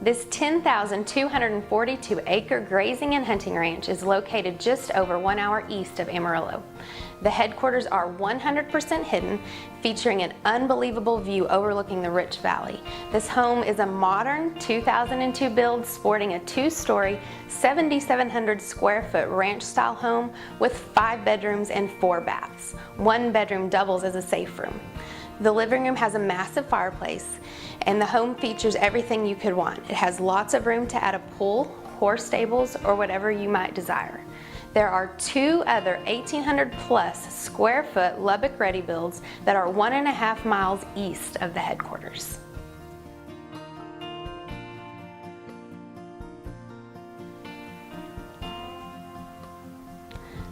This 10,242-acre grazing and hunting ranch is located just over 1 hour east of Amarillo. The headquarters are 100% hidden, featuring an unbelievable view overlooking the rich valley. This home is a modern 2002 build sporting a 2-story, 7,700 square foot ranch-style home with 5 bedrooms and 4 baths. 1 bedroom doubles as a safe room. The living room has a massive fireplace, and the home features everything you could want. It has lots of room to add a pool, horse stables, or whatever you might desire. There are 2 other 1,800 plus square foot Lubbock ready builds that are 1.5 miles east of the headquarters.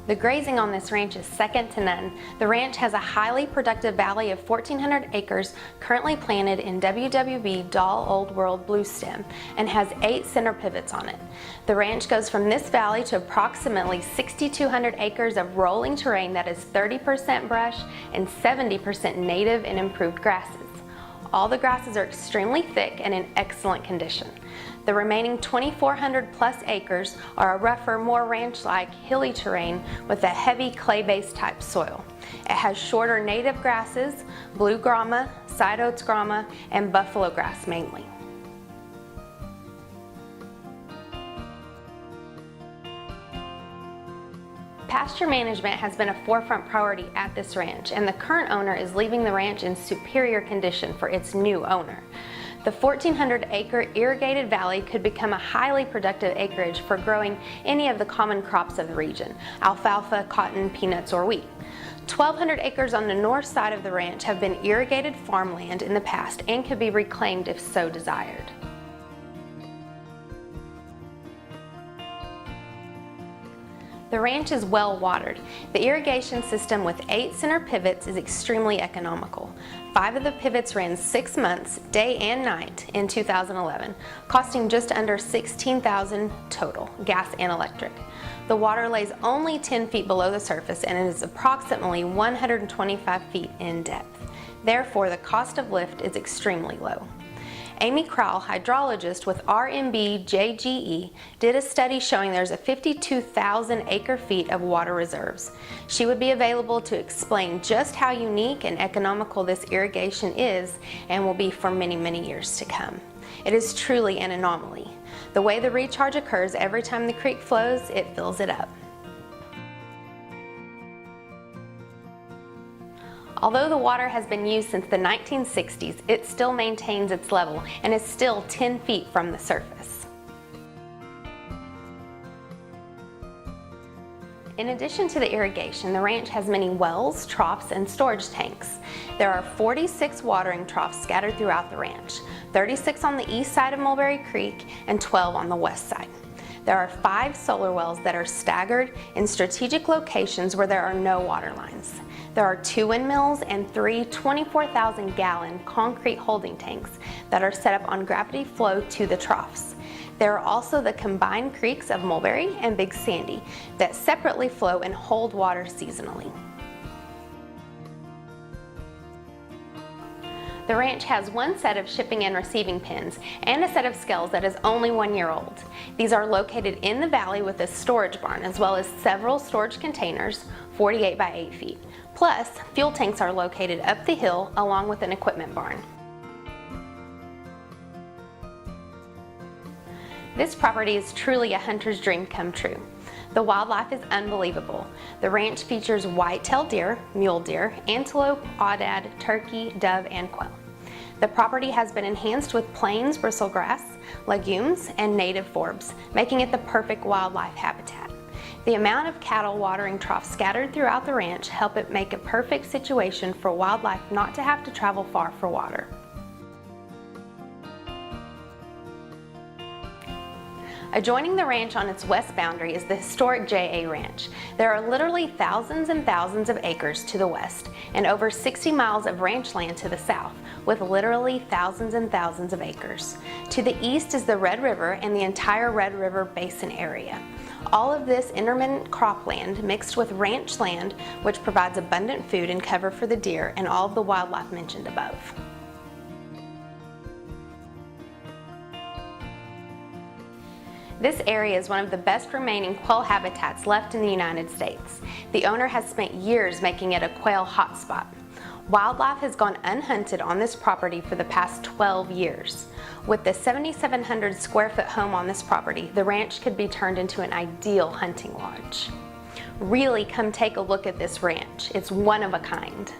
The grazing on this ranch is second to none. The ranch has a highly productive valley of 1,400 acres currently planted in WWB Doll Old World Blue Stem and has 8 center pivots on it. The ranch goes from this valley to approximately 6,200 acres of rolling terrain that is 30% brush and 70% native and improved grasses. All the grasses are extremely thick and in excellent condition. The remaining 2,400 plus acres are a rougher, more ranch-like hilly terrain with a heavy clay-based type soil. It has shorter native grasses, blue grama, side oats grama, and buffalo grass mainly. Pasture management has been a forefront priority at this ranch, and the current owner is leaving the ranch in superior condition for its new owner. The 1,400-acre irrigated valley could become a highly productive acreage for growing any of the common crops of the region: alfalfa, cotton, peanuts, or wheat. 1,200 acres on the north side of the ranch have been irrigated farmland in the past and could be reclaimed if so desired. The ranch is well watered. The irrigation system with 8 center pivots is extremely economical. 5 of the pivots ran 6 months, day and night, in 2011, costing just under $16,000 total, gas and electric. The water lays only 10 feet below the surface and it is approximately 125 feet in depth. Therefore, the cost of lift is extremely low. Amy Crowell, hydrologist with RMB JGE, did a study showing there's a 52,000 acre-feet of water reserves. She would be available to explain just how unique and economical this irrigation is and will be for many, many years to come. It is truly an anomaly. The way the recharge occurs every time the creek flows, it fills it up. Although the water has been used since the 1960s, it still maintains its level and is still 10 feet from the surface. In addition to the irrigation, the ranch has many wells, troughs, and storage tanks. There are 46 watering troughs scattered throughout the ranch, 36 on the east side of Mulberry Creek and 12 on the west side. There are 5 solar wells that are staggered in strategic locations where there are no water lines. There are 2 windmills and 3 24,000-gallon concrete holding tanks that are set up on gravity flow to the troughs. There are also the combined creeks of Mulberry and Big Sandy that separately flow and hold water seasonally. The ranch has 1 set of shipping and receiving pens and a set of scales that is only 1 year old. These are located in the valley with a storage barn as well as several storage containers, 48 by 8 feet. Plus, fuel tanks are located up the hill along with an equipment barn. This property is truly a hunter's dream come true. The wildlife is unbelievable. The ranch features white-tailed deer, mule deer, antelope, aoudad, turkey, dove, and quail. The property has been enhanced with plains bristlegrass, legumes, and native forbs, making it the perfect wildlife habitat. The amount of cattle watering troughs scattered throughout the ranch help it make a perfect situation for wildlife not to have to travel far for water. Adjoining the ranch on its west boundary is the historic J.A. Ranch. There are literally thousands and thousands of acres to the west and over 60 miles of ranch land to the south, with literally thousands and thousands of acres. To the east is the Red River and the entire Red River Basin area. All of this intermittent cropland mixed with ranch land, which provides abundant food and cover for the deer and all of the wildlife mentioned above. This area is one of the best remaining quail habitats left in the United States. The owner has spent years making it a quail hotspot. Wildlife has gone unhunted on this property for the past 12 years. With the 7,700 square foot home on this property, the ranch could be turned into an ideal hunting lodge. Really, come take a look at this ranch. It's one of a kind.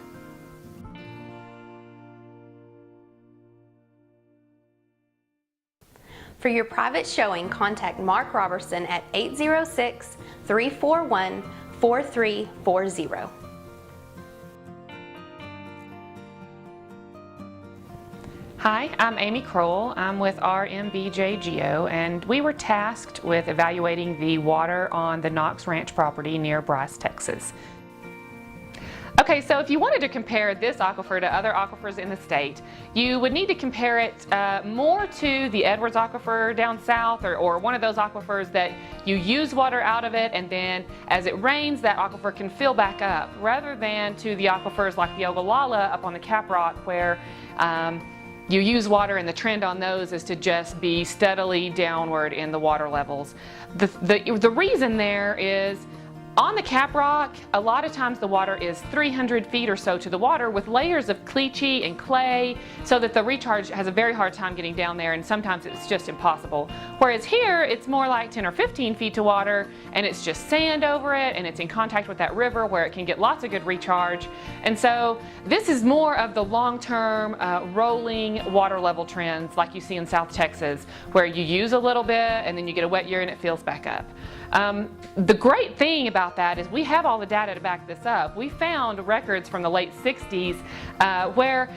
For your private showing, contact Mark Robertson at 806-341-4340. Hi, I'm Amy Kroll. I'm with RMBJ Geo, and we were tasked with evaluating the water on the Knox Ranch property near Bryce, Texas. Okay, so if you wanted to compare this aquifer to other aquifers in the state, you would need to compare it more to the Edwards aquifer down south, or one of those aquifers that you use water out of it and then as it rains that aquifer can fill back up, rather than to the aquifers like the Ogallala up on the Cap Rock where you use water and the trend on those is to just be steadily downward in the water levels. The reason there is on the Cap Rock, a lot of times the water is 300 feet or so to the water with layers of caliche and clay, so that the recharge has a very hard time getting down there, and sometimes it's just impossible. Whereas here, it's more like 10 or 15 feet to water, and it's just sand over it, and it's in contact with that river where it can get lots of good recharge. And so this is more of the long-term rolling water level trends like you see in South Texas, where you use a little bit and then you get a wet year and it fills back up. The great thing about that is we have all the data to back this up. We found records from the late 60s where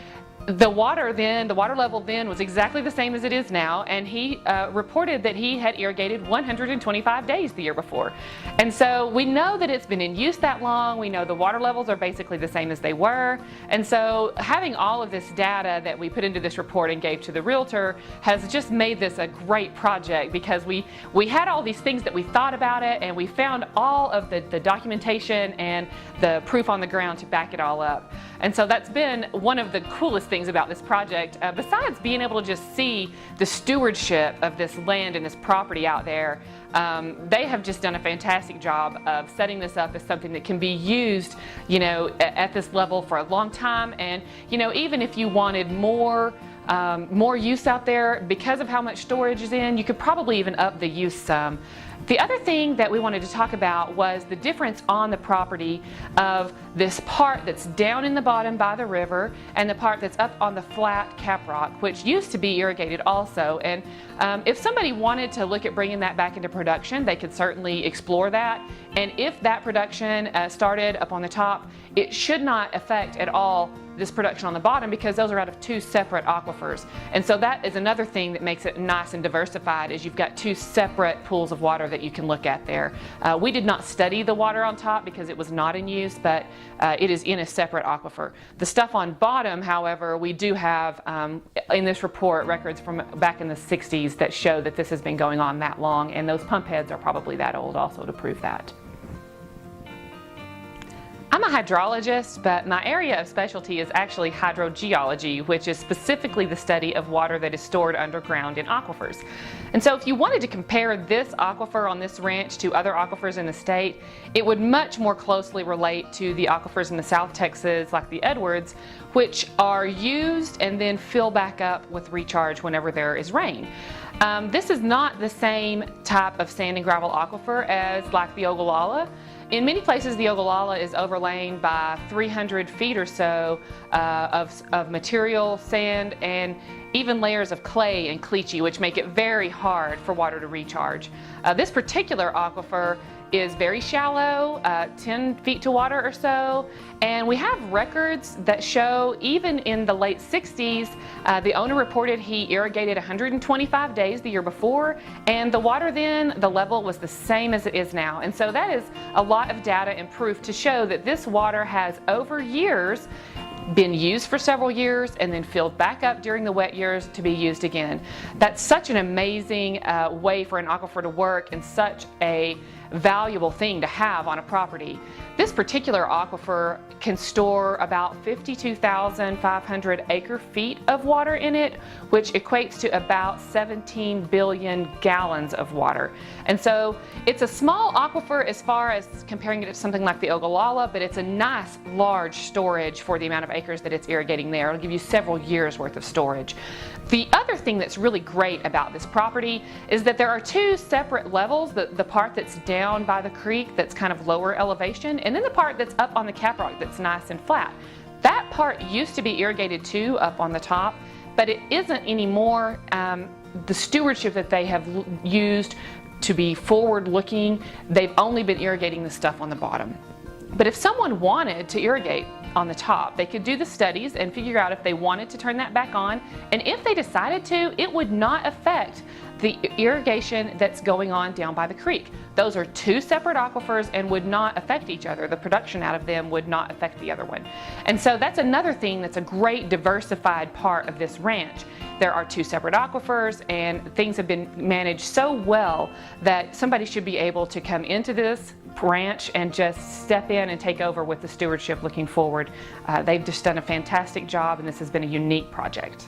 the water level then was exactly the same as it is now, and he reported that he had irrigated 125 days the year before. And so we know that it's been in use that long. We know the water levels are basically the same as they were. And so having all of this data that we put into this report and gave to the realtor has just made this a great project, because we had all these things that we thought about it, and we found all of the documentation and the proof on the ground to back it all up. And so that's been one of the coolest things about this project, besides being able to just see the stewardship of this land and this property out there. They have just done a fantastic job of setting this up as something that can be used, you know, at this level for a long time. And, you know, even if you wanted more use out there, because of how much storage is in, you could probably even up the use some. The other thing that we wanted to talk about was the difference on the property of this part that's down in the bottom by the river and the part that's up on the flat Cap Rock, which used to be irrigated also. And if somebody wanted to look at bringing that back into production, they could certainly explore that. And if that production started up on the top, it should not affect at all this production on the bottom, because those are out of two separate aquifers. And so that is another thing that makes it nice and diversified, is you've got two separate pools of water that you can look at there. We did not study the water on top because it was not in use, but it is in a separate aquifer. The stuff on bottom, however, we do have in this report records from back in the 60s that show that this has been going on that long, and those pump heads are probably that old also to prove that. I'm a hydrologist, but my area of specialty is actually hydrogeology, which is specifically the study of water that is stored underground in aquifers. And so if you wanted to compare this aquifer on this ranch to other aquifers in the state, it would much more closely relate to the aquifers in the South Texas, like the Edwards, which are used and then fill back up with recharge whenever there is rain. This is not the same type of sand and gravel aquifer as like the Ogallala. In many places, the Ogallala is overlain by 300 feet or so of material, sand, and even layers of clay and caliche, which make it very hard for water to recharge. This particular aquifer is very shallow, 10 feet to water or so, and we have records that show even in the late 60s, the owner reported he irrigated 125 days the year before, and the water then, the level was the same as it is now. And so that is a lot of data and proof to show that this water has over years been used for several years and then filled back up during the wet years to be used again. That's such an amazing way for an aquifer to work, and such a valuable thing to have on a property. This particular aquifer can store about 52,500 acre-feet of water in it, which equates to about 17 billion gallons of water. And so it's a small aquifer as far as comparing it to something like the Ogallala, but it's a nice large storage for the amount of acres that it's irrigating there. It'll give you several years worth of storage. The other thing that's really great about this property is that there are two separate levels, the part that's down by the creek that's kind of lower elevation, and then the part that's up on the caprock that's nice and flat. That part used to be irrigated too up on the top, but it isn't anymore. The stewardship that they have used to be forward-looking, they've only been irrigating the stuff on the bottom. But if someone wanted to irrigate on the top, they could do the studies and figure out if they wanted to turn that back on, and if they decided to, it would not affect the irrigation that's going on down by the creek. Those are two separate aquifers and would not affect each other. The production out of them would not affect the other one. And so that's another thing that's a great diversified part of this ranch. There are two separate aquifers, and things have been managed so well that somebody should be able to come into this ranch and just step in and take over with the stewardship looking forward. They've just done a fantastic job, and this has been a unique project.